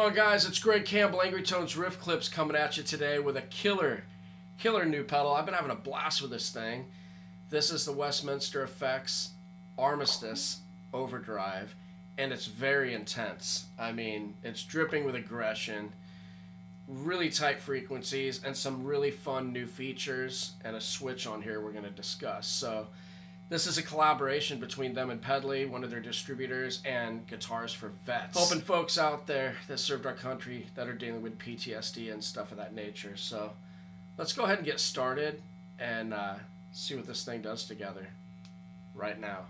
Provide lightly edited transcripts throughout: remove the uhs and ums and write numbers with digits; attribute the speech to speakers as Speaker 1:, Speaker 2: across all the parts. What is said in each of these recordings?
Speaker 1: going on, guys? It's Greg Campbell, Angry Tones Riff Clips, coming at you today with a killer new pedal. I've been having a blast with this thing. This is the Westminster Effects Armistice Overdrive, and it's very intense. I mean, it's dripping with aggression, really tight frequencies, and some really fun new features, and a switch on here we're going to discuss. So this is a collaboration between them and Pedley, one of their distributors, and Guitars4Vets. Helping folks out there that served our country that are dealing with PTSD and stuff of that nature. So let's go ahead and get started and see what this thing does together right now.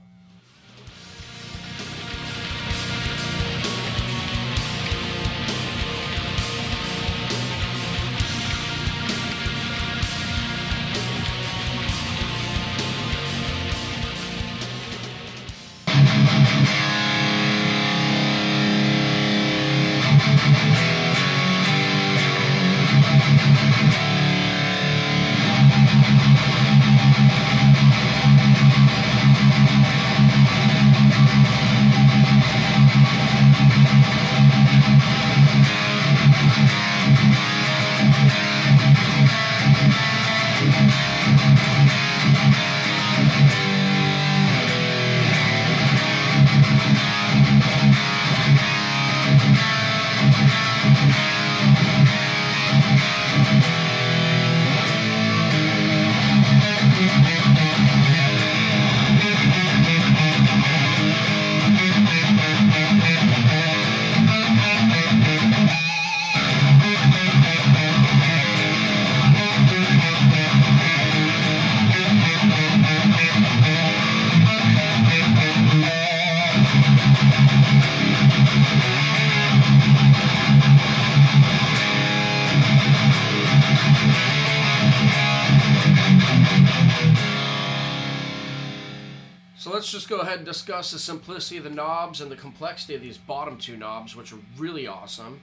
Speaker 1: So let's just go ahead and discuss the simplicity of the knobs and the complexity of these bottom two knobs, which are really awesome,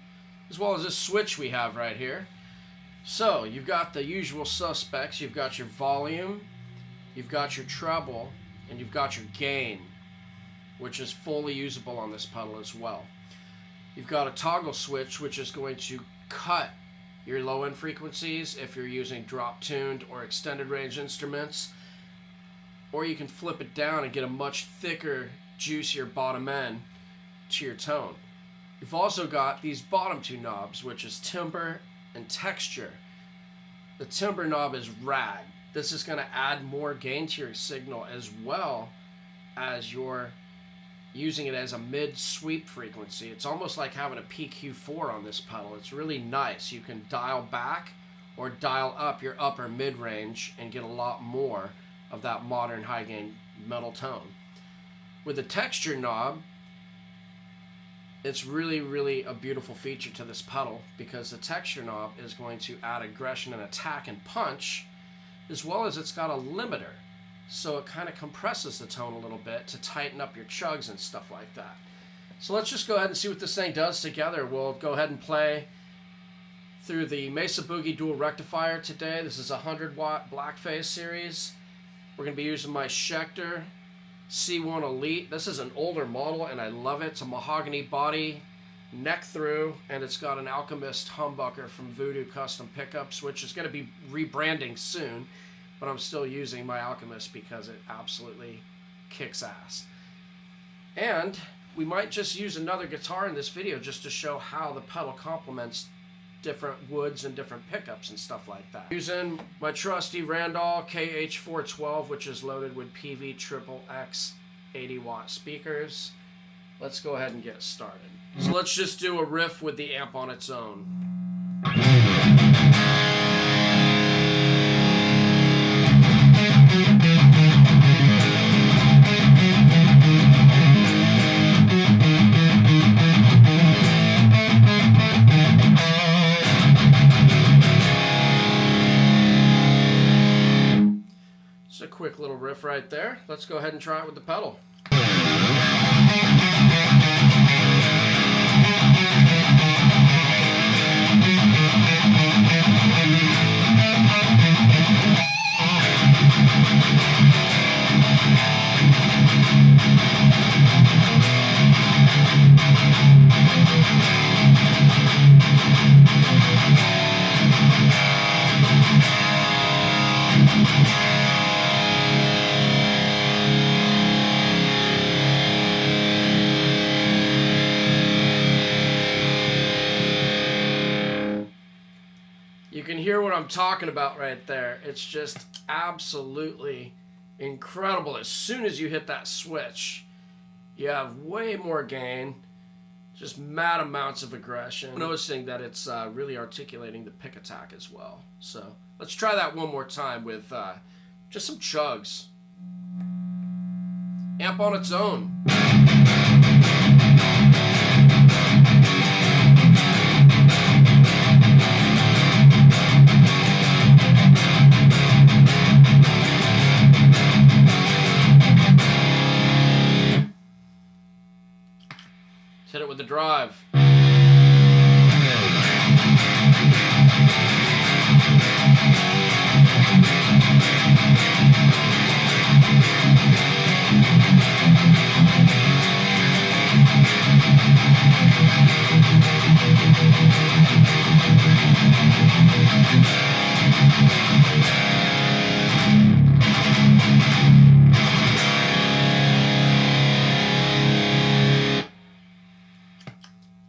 Speaker 1: as well as this switch we have right here. So you've got the usual suspects. You've got your volume, you've got your treble, and you've got your gain, which is fully usable on this pedal as well. You've got a toggle switch, which is going to cut your low end frequencies if you're using drop tuned or extended range instruments, or you can flip it down and get a much thicker, juicier bottom end to your tone. You've also got these bottom two knobs, which is timbre and texture. The timbre knob is rad. This is going to add more gain to your signal, as well as you're using it as a mid-sweep frequency. It's almost like having a PQ4 on this pedal. It's really nice. You can dial back or dial up your upper mid-range and get a lot more of that modern high gain metal tone. With the texture knob, it's really a beautiful feature to this pedal, because the texture knob is going to add aggression and attack and punch, as well as it's got a limiter, so it kind of compresses the tone a little bit to tighten up your chugs and stuff like that. So let's just go ahead and see what this thing does together. We'll go ahead and play through the Mesa Boogie dual rectifier today. This is a 100-watt Blackface series. We're going to be using my Schecter C1 Elite. This is an older model, and I love it. It's a mahogany body, neck through, and it's got an Alchemist humbucker from Voodoo Custom Pickups, which is going to be rebranding soon, but I'm still using my Alchemist because it absolutely kicks ass. And we might just use another guitar in this video just to show how the pedal complements different woods and different pickups and stuff like that. Using my trusty Randall KH412, which is loaded with PV Triple X 80-watt speakers. Let's go ahead and get started. So let's just do a riff with the amp on its own. Quick little riff right there. Let's go ahead and try it with the pedal. hear what I'm talking about right there. It's just absolutely incredible. As soon as you hit that switch, you have way more gain, just mad amounts of aggression. I'm noticing that it's really articulating the pick attack as well. So let's try that one more time with just some chugs. Amp on its own. Hit it with the drive.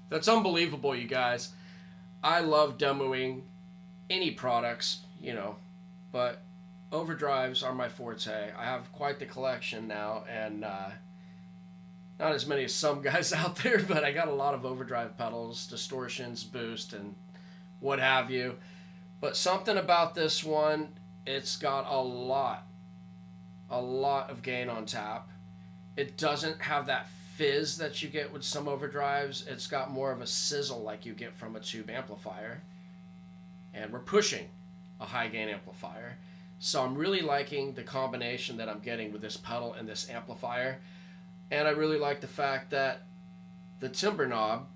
Speaker 1: That's unbelievable, you guys. I love demoing any products, you know, but overdrives are my forte. I have quite the collection now, and not as many as some guys out there, but I got a lot of overdrive pedals, distortions, boost, and what have you. But something about this one, it's got a lot of gain on tap. It doesn't have that fizz that you get with some overdrives. It's got more of a sizzle like you get from a tube amplifier. And we're pushing a high gain amplifier. So I'm really liking the combination that I'm getting with this pedal and this amplifier. And I really like the fact that the timbre knob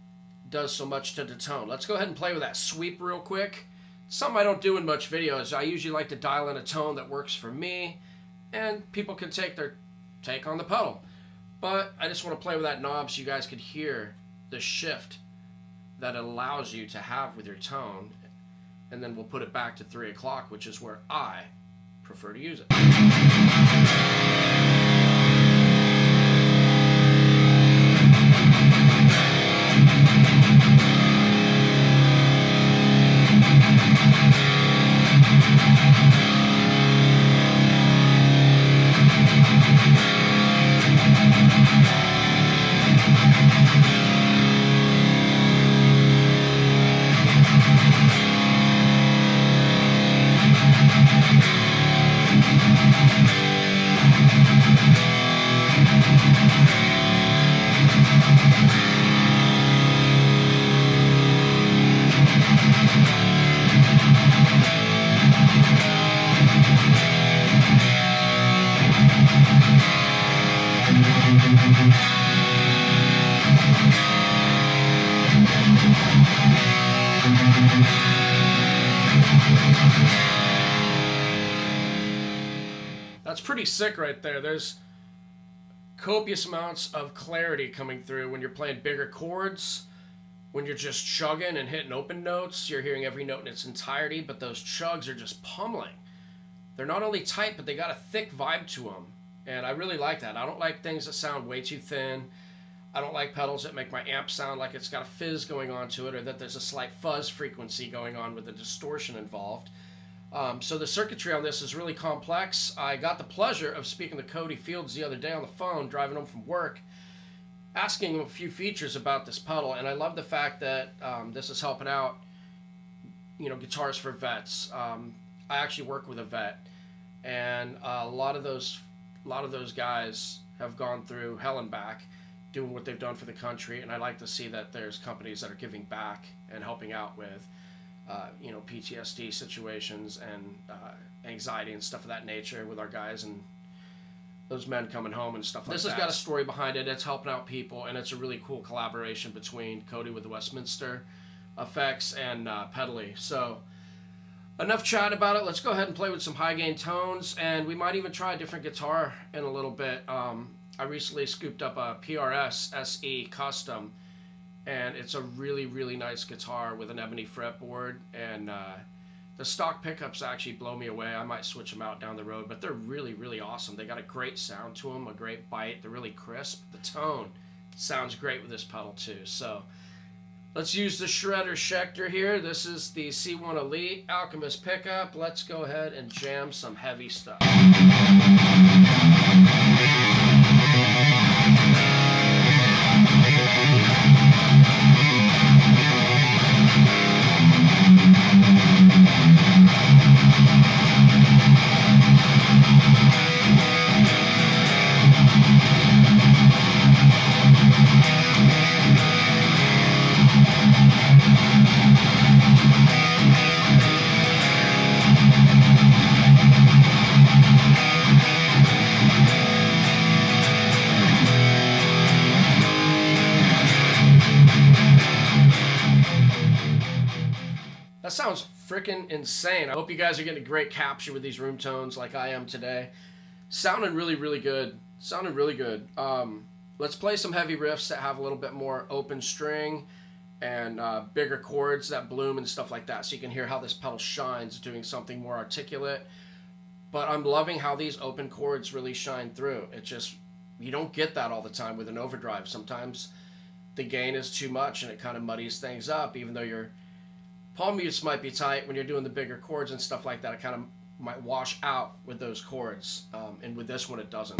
Speaker 1: does so much to the tone. Let's go ahead and play with that sweep real quick. Something I don't do in much videos. I usually like to dial in a tone that works for me, and people can take their take on the pedal. But I just want to play with that knob so you guys could hear the shift that it allows you to have with your tone. And then we'll put it back to 3 o'clock, which is where I prefer to use it. That's pretty sick right there. There's copious amounts of clarity coming through when you're playing bigger chords. When you're just chugging and hitting open notes, you're hearing every note in its entirety, but those chugs are just pummeling. They're not only tight, but they got a thick vibe to them. And I really like that. I don't like things that sound way too thin. I don't like pedals that make my amp sound like it's got a fizz going on to it, or that there's a slight fuzz frequency going on with the distortion involved. So the circuitry on this is really complex. I got the pleasure of speaking to Cody Fields the other day on the phone, driving home from work, asking him a few features about this pedal, and I love the fact that this is helping out, you know, Guitars4Vets. I actually work with a vet, and a lot of those guys have gone through hell and back doing what they've done for the country, and I like to see that there's companies that are giving back and helping out with you know, PTSD situations and anxiety and stuff of that nature with our guys and those men coming home and stuff like that. This has got a story behind it. It's helping out people, and it's a really cool collaboration between Cody with the Westminster Effects and Pedally. So enough chat about it. Let's go ahead and play with some high gain tones, and we might even try a different guitar in a little bit. I recently scooped up a PRS SE Custom, and it's a really, really nice guitar with an ebony fretboard, and the stock pickups actually blow me away. I might switch them out down the road, but they're really, really awesome. They got a great sound to them, a great bite. They're really crisp. The tone sounds great with this pedal too. So Let's use the Shredder Schecter here. This is the C1 Elite Alchemist pickup. Let's go ahead and jam some heavy stuff. That sounds freaking insane. I hope you guys are getting a great capture with these room tones like I am today. Sounding really, really good. Sounding really good. Let's play some heavy riffs that have a little bit more open string and bigger chords that bloom and stuff like that, so you can hear how this pedal shines doing something more articulate. But I'm loving how these open chords really shine through. It just, you don't get that all the time with an overdrive. Sometimes the gain is too much and it kind of muddies things up, even though your palm mutes might be tight when you're doing the bigger chords and stuff like that. It kind of might wash out with those chords, and with this one it doesn't.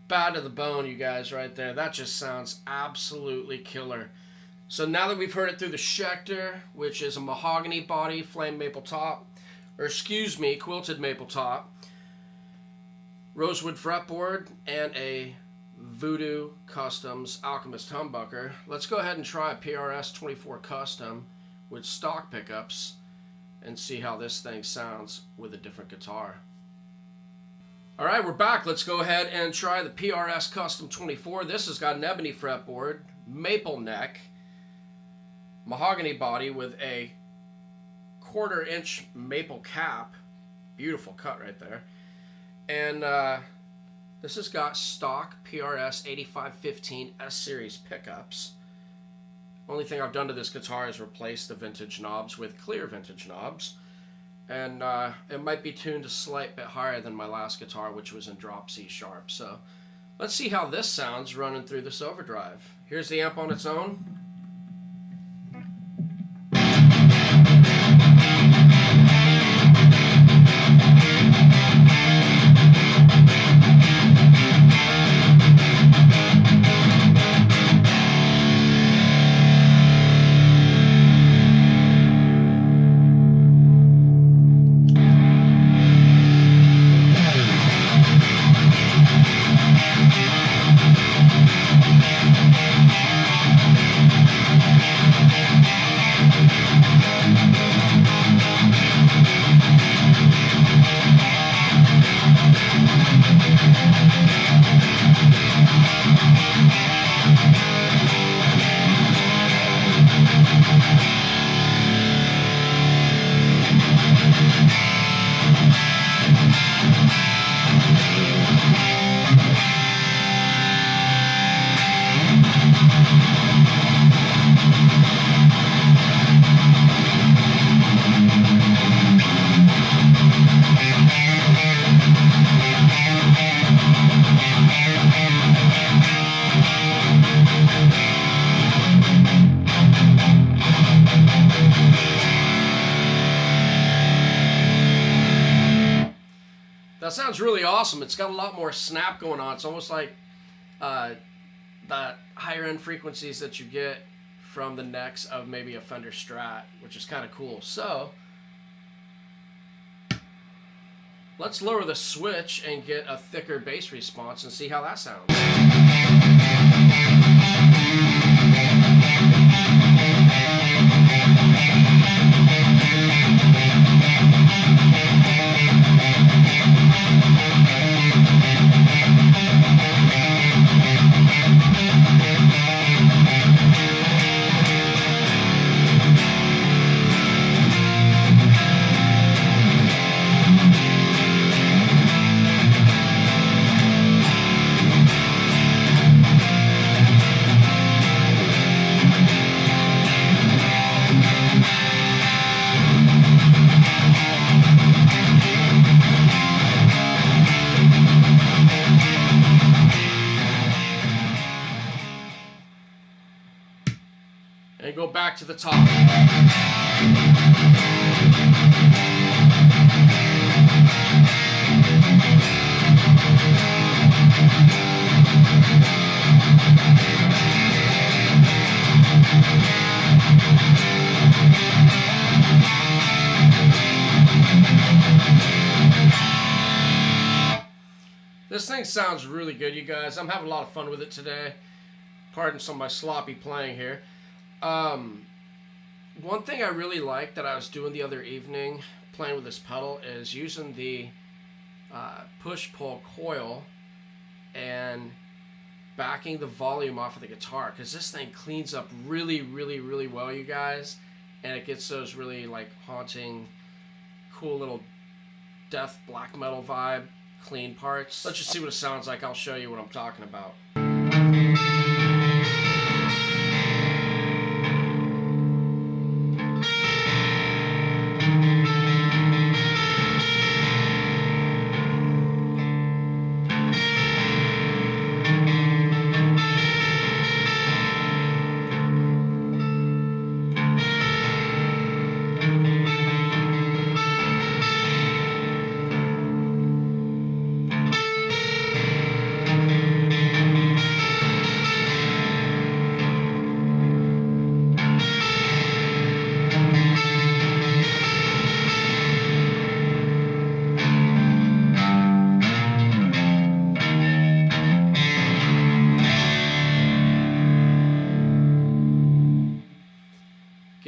Speaker 1: Bad to the bone, you guys, right there. That just sounds absolutely killer. So now that we've heard it through the Schecter, which is a mahogany body, flame maple top, or excuse me, quilted maple top, rosewood fretboard, and a Voodoo Customs Alchemist humbucker, let's go ahead and try a PRS 24 Custom with stock pickups and see how this thing sounds with a different guitar. Alright, we're back. Let's go ahead and try the PRS Custom 24. This has got an ebony fretboard, maple neck, mahogany body with a 1/4 inch maple cap. Beautiful cut right there. And this has got stock PRS 8515 S Series pickups. Only thing I've done to this guitar is replace the vintage knobs with clear vintage knobs. And it might be tuned a slight bit higher than my last guitar, which was in drop C sharp. So let's see how this sounds running through this overdrive. Here's the amp on its own. That sounds really awesome. It's got a lot more snap going on. It's almost like that higher end frequencies that you get from the necks of maybe a Fender Strat, which is kind of cool. So let's lower the switch and get a thicker bass response and see how that sounds. And go back to the top. This thing sounds really good, you guys. I'm having a lot of fun with it today. Pardon some of my sloppy playing here. One thing I really like that I was doing the other evening playing with this pedal is using the push-pull coil and backing the volume off of the guitar, because this thing cleans up really, really, really well, you guys, and it gets those really like haunting, cool little death black metal vibe clean parts. Let's just see what it sounds like. I'll show you what I'm talking about.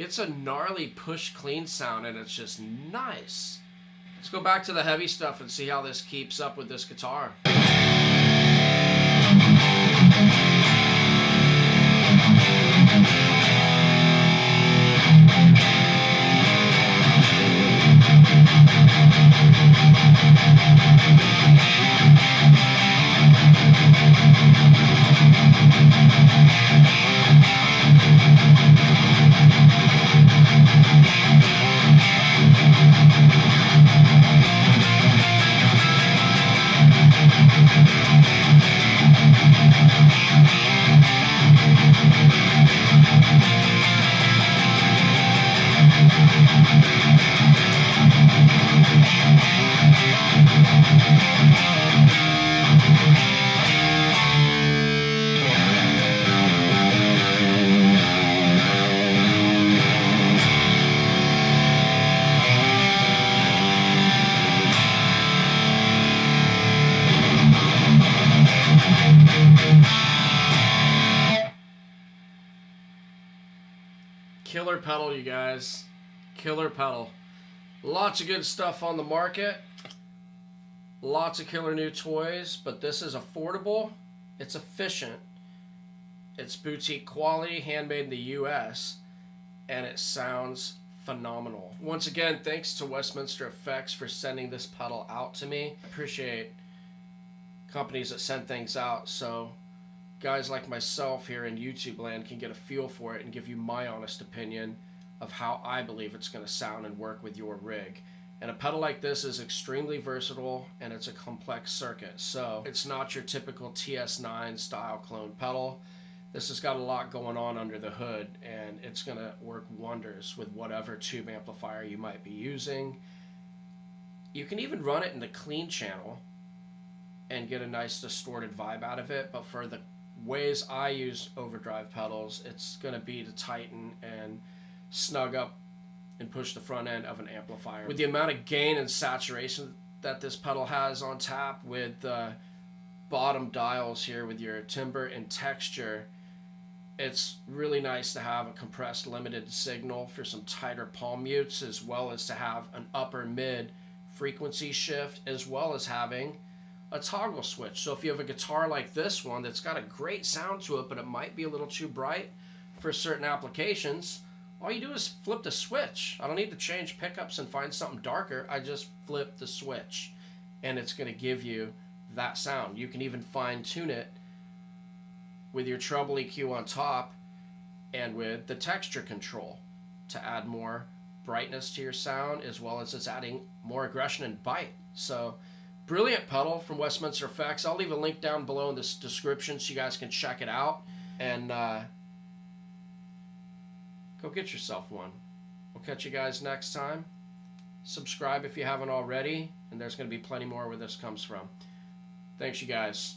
Speaker 1: It's a gnarly push clean sound, and it's just nice. Let's go back to the heavy stuff and see how this keeps up with this guitar. Killer pedal, you guys. Killer pedal. Lots of good stuff on the market. Lots of killer new toys, but this is affordable. It's efficient. It's boutique quality, handmade in the US, and it sounds phenomenal. Once again, thanks to Westminster Effects for sending this pedal out to me. I appreciate companies that send things out so guys like myself here in YouTube land can get a feel for it and give you my honest opinion of how I believe it's going to sound and work with your rig. And a pedal like this is extremely versatile, and it's a complex circuit. So it's not your typical TS9 style clone pedal. This has got a lot going on under the hood, and it's going to work wonders with whatever tube amplifier you might be using. You can even run it in the clean channel and get a nice distorted vibe out of it, but for the ways I use overdrive pedals, it's going to be to tighten and snug up and push the front end of an amplifier. With the amount of gain and saturation that this pedal has on tap, with the bottom dials here with your timbre and texture, it's really nice to have a compressed limited signal for some tighter palm mutes, as well as to have an upper mid frequency shift, as well as having a toggle switch. So if you have a guitar like this one that's got a great sound to it, but it might be a little too bright for certain applications, all you do is flip the switch. I don't need to change pickups and find something darker. I just flip the switch and it's going to give you that sound. You can even fine tune it with your treble EQ on top and with the texture control to add more brightness to your sound, as well as it's adding more aggression and bite. So brilliant pedal from Westminster Effects. I'll leave a link down below in this description so you guys can check it out, and go get yourself one. We'll catch you guys next time. Subscribe if you haven't already, and there's going to be plenty more where this comes from. Thanks, you guys.